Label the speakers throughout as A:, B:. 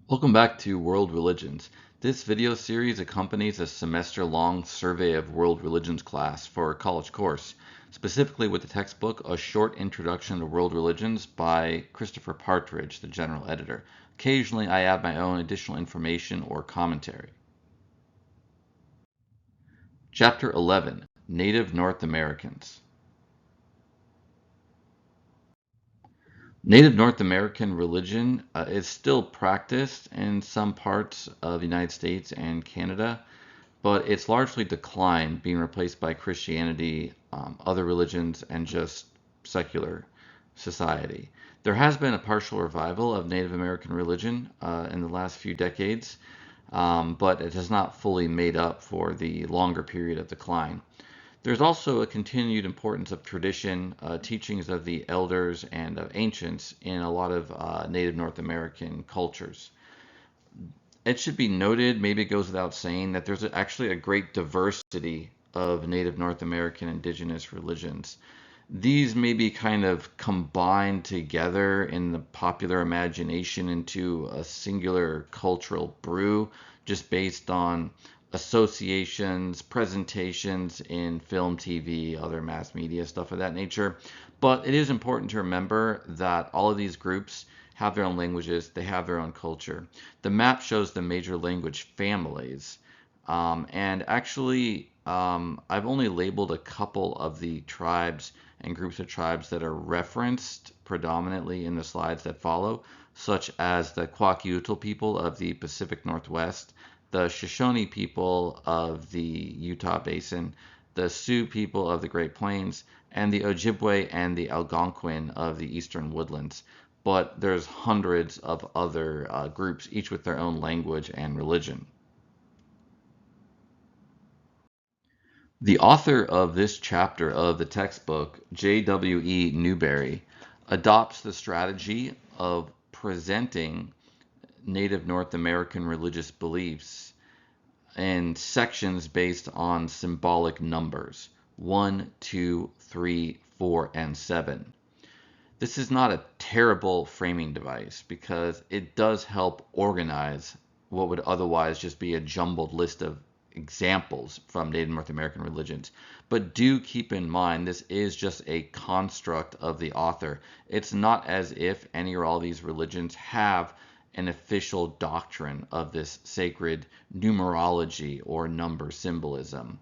A: Welcome back to World Religions. This video series accompanies a semester-long survey of world religions class for a college course, specifically with the textbook A Short Introduction to World Religions by Christopher Partridge, the general editor. Occasionally, I add my own additional information or commentary. Chapter 11, Native North Americans. Native North American religion is still practiced in some parts of the United States and Canada, but it's largely declined, being replaced by Christianity, other religions, and just secular society. There has been a partial revival of Native American religion in the last few decades, but it has not fully made up for the longer period of decline. There's also a continued importance of tradition, teachings of the elders and of ancients in a lot of Native North American cultures. It should be noted, maybe it goes without saying, that there's actually a great diversity of Native North American indigenous religions. These may be kind of combined together in the popular imagination into a singular cultural brew, just based on associations, presentations in film, TV, other mass media, stuff of that nature. But it is important to remember that all of these groups have their own languages, they have their own culture. The map shows the major language families. And actually, I've only labeled a couple of the tribes and groups of tribes that are referenced predominantly in the slides that follow, such as the Kwakiutl people of the Pacific Northwest, the Shoshone people of the Utah Basin, the Sioux people of the Great Plains, and the Ojibwe and the Algonquin of the Eastern Woodlands. But there's hundreds of other groups, each with their own language and religion. The author of this chapter of the textbook, J.W.E. Newberry, adopts the strategy of presenting Native North American religious beliefs in sections based on symbolic numbers 1, 2, 3, 4, and 7. This is not a terrible framing device because it does help organize what would otherwise just be a jumbled list of examples from Native North American religions. But do keep in mind this is just a construct of the author. It's not as if any or all these religions have an official doctrine of this sacred numerology or number symbolism.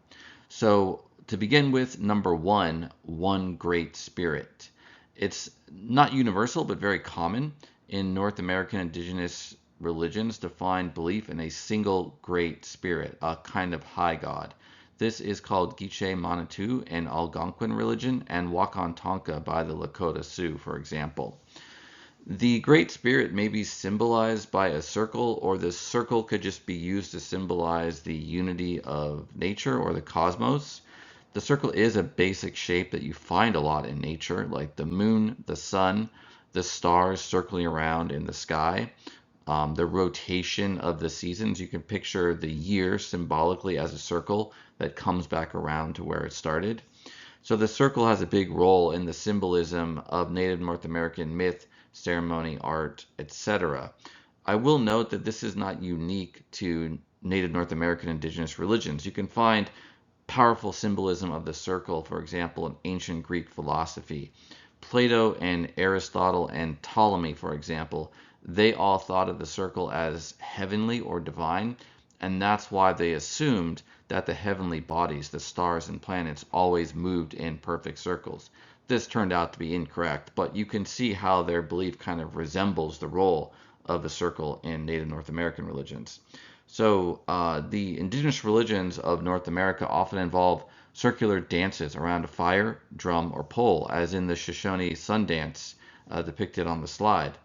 A: So to begin with, number one great spirit. It's not universal, but very common in North American indigenous religions to find belief in a single great spirit, a kind of high god. This is called Giche Manitou in Algonquin religion and Wakan Tonka by the Lakota Sioux, for example. The Great Spirit may be symbolized by a circle, or the circle could just be used to symbolize the unity of nature or the cosmos. The circle is a basic shape that you find a lot in nature, like the moon, the sun, the stars circling around in the sky, the rotation of the seasons. You can picture the year symbolically as a circle that comes back around to where it started. So the circle has a big role in the symbolism of Native North American myth, ceremony, art, etc. I will note that this is not unique to Native North American indigenous religions. You can find powerful symbolism of the circle, for example, in ancient Greek philosophy. Plato and Aristotle and Ptolemy, for example, they all thought of the circle as heavenly or divine, and that's why they assumed that the heavenly bodies, the stars and planets, always moved in perfect circles. This turned out to be incorrect, but you can see how their belief kind of resembles the role of the circle in Native North American religions. So the indigenous religions of North America often involve circular dances around a fire, drum, or pole, as in the Shoshone sun dance depicted on the slide.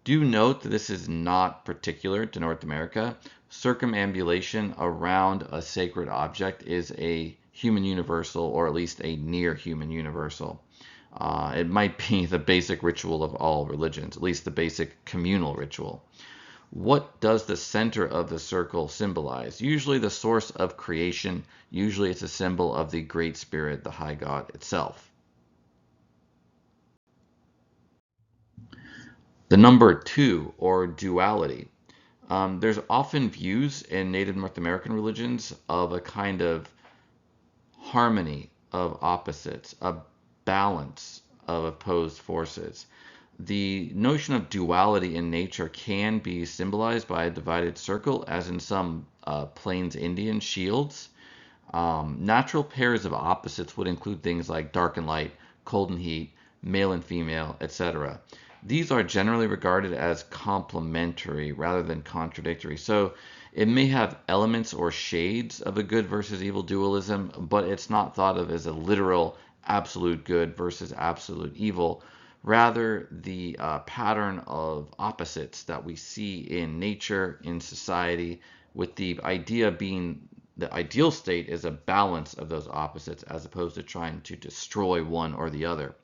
A: Do note that this is not particular to North America. Circumambulation around a sacred object is a human universal, or at least a near human universal. It might be the basic ritual of all religions, at least the basic communal ritual. What does the center of the circle symbolize? Usually the source of creation. Usually it's a symbol of the Great Spirit, the High God itself. The number 2, or duality. There's often views in Native North American religions of a kind of harmony of opposites, a balance of opposed forces. The notion of duality in nature can be symbolized by a divided circle, as in some Plains Indian shields. Natural pairs of opposites would include things like dark and light, cold and heat, male and female, etc. These are generally regarded as complementary rather than contradictory. So it may have elements or shades of a good versus evil dualism, but it's not thought of as a literal absolute good versus absolute evil. Rather, the pattern of opposites that we see in nature, in society, with the idea being the ideal state is a balance of those opposites as opposed to trying to destroy one or the other.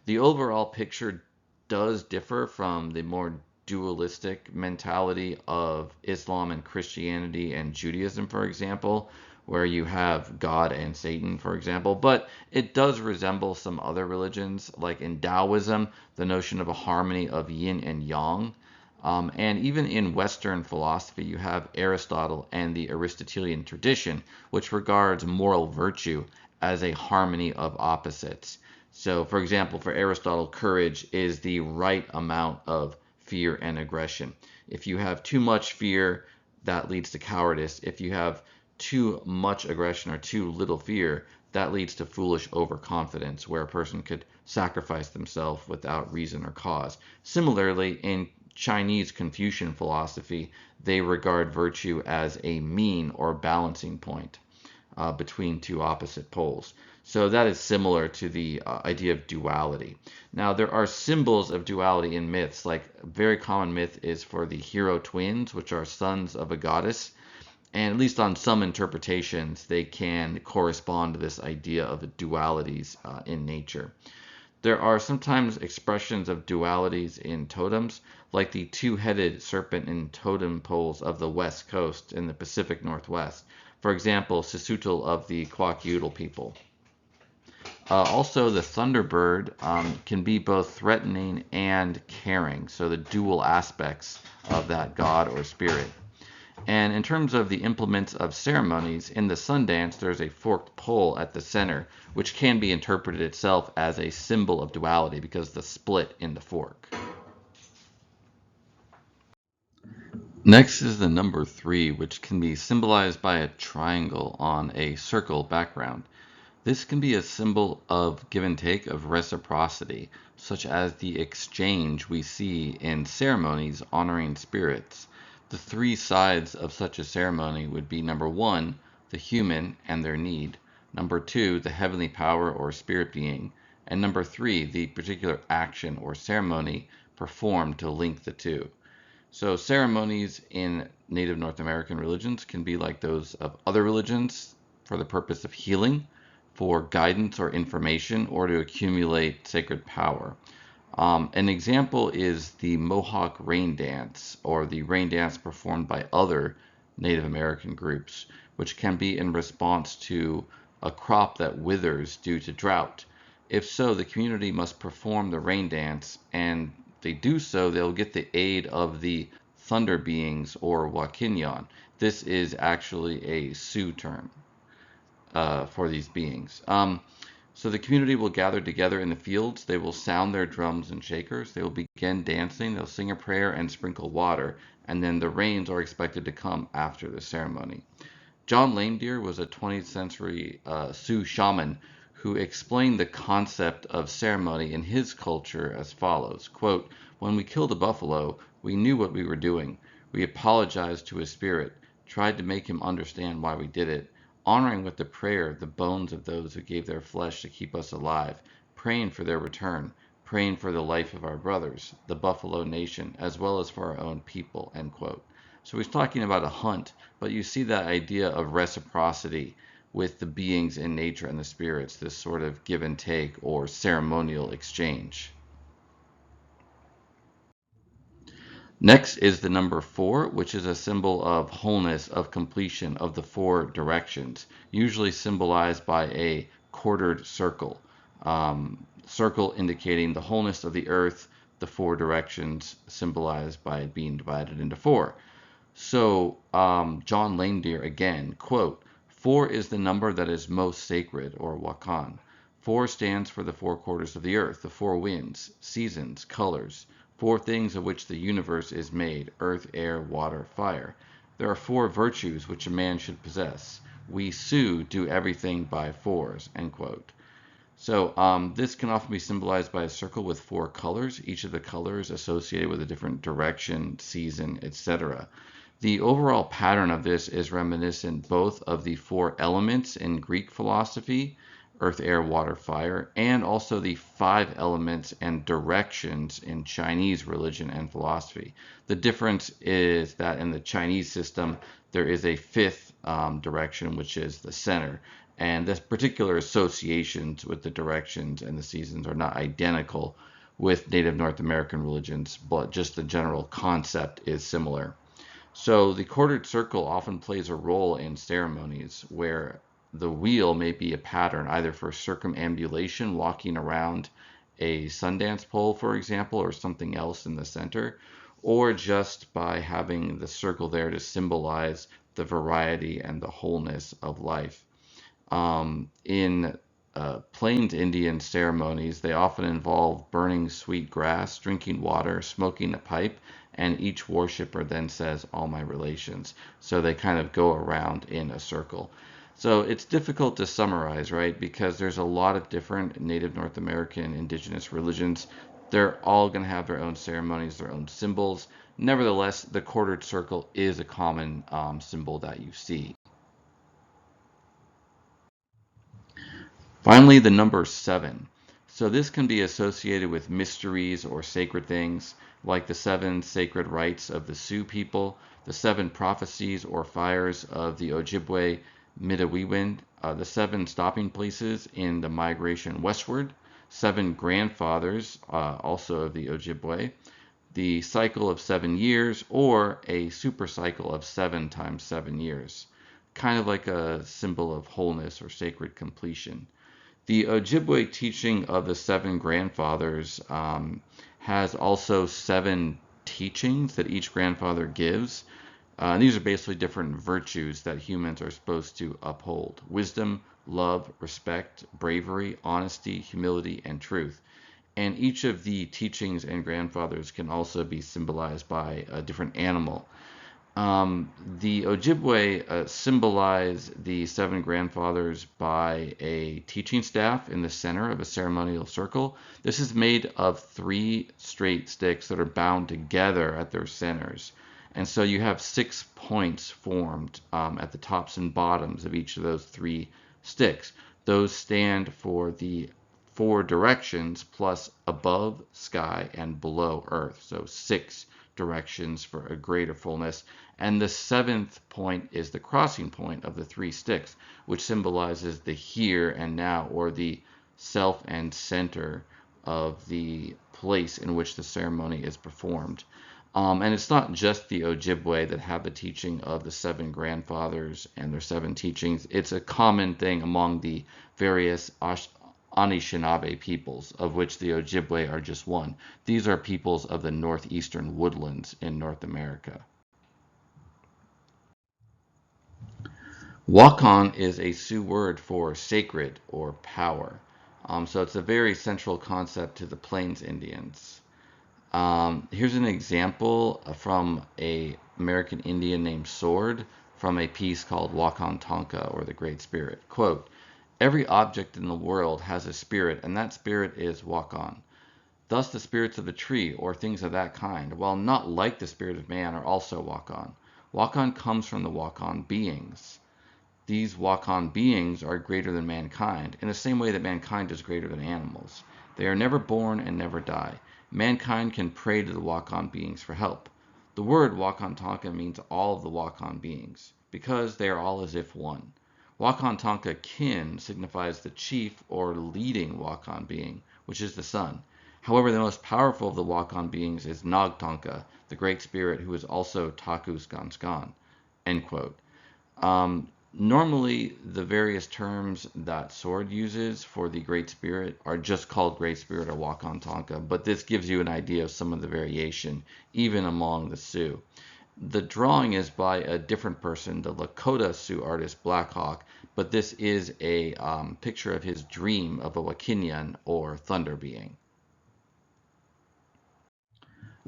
A: The overall picture does differ from the more dualistic mentality of Islam and Christianity and Judaism, for example, where you have God and Satan, for example, but it does resemble some other religions, like in Taoism, the notion of a harmony of yin and yang. And even in Western philosophy, you have Aristotle and the Aristotelian tradition, which regards moral virtue as a harmony of opposites. So, for example, for Aristotle, courage is the right amount of fear and aggression. If you have too much fear, that leads to cowardice. If you have too much aggression or too little fear, that leads to foolish overconfidence, where a person could sacrifice themselves without reason or cause. Similarly, in Chinese Confucian philosophy, they regard virtue as a mean or balancing point between two opposite poles. So that is similar to the idea of duality. Now, there are symbols of duality in myths. Like a very common myth is for the hero twins, which are sons of a goddess. And at least on some interpretations, they can correspond to this idea of dualities in nature. There are sometimes expressions of dualities in totems, like the two-headed serpent in totem poles of the West Coast in the Pacific Northwest. For example, Sisutul of the Kwakiutl people. Also, the Thunderbird can be both threatening and caring, so the dual aspects of that god or spirit. And in terms of the implements of ceremonies, in the sun dance, there's a forked pole at the center, which can be interpreted itself as a symbol of duality because of the split in the fork. Next is the number 3, which can be symbolized by a triangle on a circle background. This can be a symbol of give and take, of reciprocity, such as the exchange we see in ceremonies honoring spirits. The three sides of such a ceremony would be number 1, the human and their need, number 2, the heavenly power or spirit being, and number 3, the particular action or ceremony performed to link the two. So ceremonies in Native North American religions can be like those of other religions for the purpose of healing, for guidance or information, or to accumulate sacred power. An example is the Mohawk rain dance, or the rain dance performed by other Native American groups, which can be in response to a crop that withers due to drought. If so, the community must perform the rain dance, and they do so, they'll get the aid of the thunder beings or Wakinyan. This is actually a Sioux term for these beings. So the community will gather together in the fields. They will sound their drums and shakers. They will begin dancing. They'll sing a prayer and sprinkle water. And then the rains are expected to come after the ceremony. John Lame Deer was a 20th century Sioux shaman who explained the concept of ceremony in his culture as follows, quote, "When we killed a buffalo, we knew what we were doing. We apologized to his spirit, tried to make him understand why we did it, honoring with the prayer the bones of those who gave their flesh to keep us alive, praying for their return, praying for the life of our brothers, the Buffalo Nation, as well as for our own people," end quote. So he's talking about a hunt, but you see that idea of reciprocity with the beings in nature and the spirits, this sort of give and take or ceremonial exchange. Next is the number 4, which is a symbol of wholeness, of completion, of the 4 directions, usually symbolized by a quartered circle. Circle indicating the wholeness of the earth, the 4 directions symbolized by it being divided into 4. So John Lane Deere again, quote, 4 is the number that is most sacred, or Wakan. 4 stands for the 4 quarters of the earth, the 4 winds, seasons, colors, 4 things of which the universe is made, earth, air, water, fire. There are 4 virtues which a man should possess. We Sioux do everything by fours, end quote. So this can often be symbolized by a circle with 4 colors, each of the colors associated with a different direction, season, etc. The overall pattern of this is reminiscent both of the 4 elements in Greek philosophy, earth, air, water, fire, and also the 5 elements and directions in Chinese religion and philosophy. The difference is that in the Chinese system, there is a 5th direction, which is the center. And this particular associations with the directions and the seasons are not identical with Native North American religions, but just the general concept is similar. So the quartered circle often plays a role in ceremonies where the wheel may be a pattern either for circumambulation, walking around a Sundance pole, for example, or something else in the center, or just by having the circle there to symbolize the variety and the wholeness of life. In Plains Indian ceremonies, they often involve burning sweet grass, drinking water, smoking a pipe, and each worshiper then says, all my relations. So they kind of go around in a circle. So it's difficult to summarize, right? Because there's a lot of different Native North American indigenous religions. They're all going to have their own ceremonies, their own symbols. Nevertheless, the quartered circle is a common symbol that you see. Finally, the number 7. So this can be associated with mysteries or sacred things, like the 7 sacred rites of the Sioux people, the 7 prophecies or fires of the Ojibwe Midewiwin, the 7 stopping places in the migration westward, 7 grandfathers, also of the Ojibwe, the cycle of 7 years, or a super cycle of 7 times 7 years, kind of like a symbol of wholeness or sacred completion. The Ojibwe teaching of the 7 grandfathers has also 7 teachings that each grandfather gives. These are basically different virtues that humans are supposed to uphold: wisdom, love, respect, bravery, honesty, humility, and truth. And each of the teachings and grandfathers can also be symbolized by a different animal. The Ojibwe symbolize the 7 grandfathers by a teaching staff in the center of a ceremonial circle. This is made of 3 straight sticks that are bound together at their centers. And so you have 6 points formed at the tops and bottoms of each of those 3 sticks. Those stand for the 4 directions plus above sky and below earth. So 6 directions for a greater fullness. And the 7th point is the crossing point of the 3 sticks, which symbolizes the here and now, or the self and center of the place in which the ceremony is performed. And it's not just the Ojibwe that have the teaching of the 7 grandfathers and their 7 teachings. It's a common thing among the various Anishinaabe peoples, of which the Ojibwe are just one. These are peoples of the northeastern woodlands in North America. Wakan is a Sioux word for sacred or power. So it's a very central concept to the Plains Indians. Here's an example from an American Indian named Sword from a piece called Wakan Tonka, or the Great Spirit. Quote, every object in the world has a spirit, and that spirit is Wakan. Thus the spirits of the tree, or things of that kind, while not like the spirit of man, are also Wakan. Wakan comes from the Wakan beings. These Wakan beings are greater than mankind, in the same way that mankind is greater than animals. They are never born and never die. Mankind can pray to the Wakan beings for help. The word Wakan Tonka means all of the Wakan beings, because they are all as if one. Wakan Tonka Kin signifies the chief or leading Wakan being, which is the sun. However, the most powerful of the Wakan beings is Nag Tonka, the Great Spirit, who is also Takus Ganskan. End quote. Normally, the various terms that Sword uses for the Great Spirit are just called Great Spirit or Wakan Tonka, but this gives you an idea of some of the variation, even among the Sioux. The drawing is by a different person, the Lakota Sioux artist Blackhawk, but this is a picture of his dream of a Wakinian or thunder being.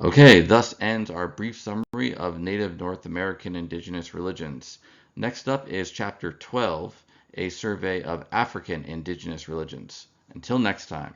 A: Okay, thus ends our brief summary of Native North American indigenous religions. Next up is Chapter 12, a survey of African indigenous religions. Until next time.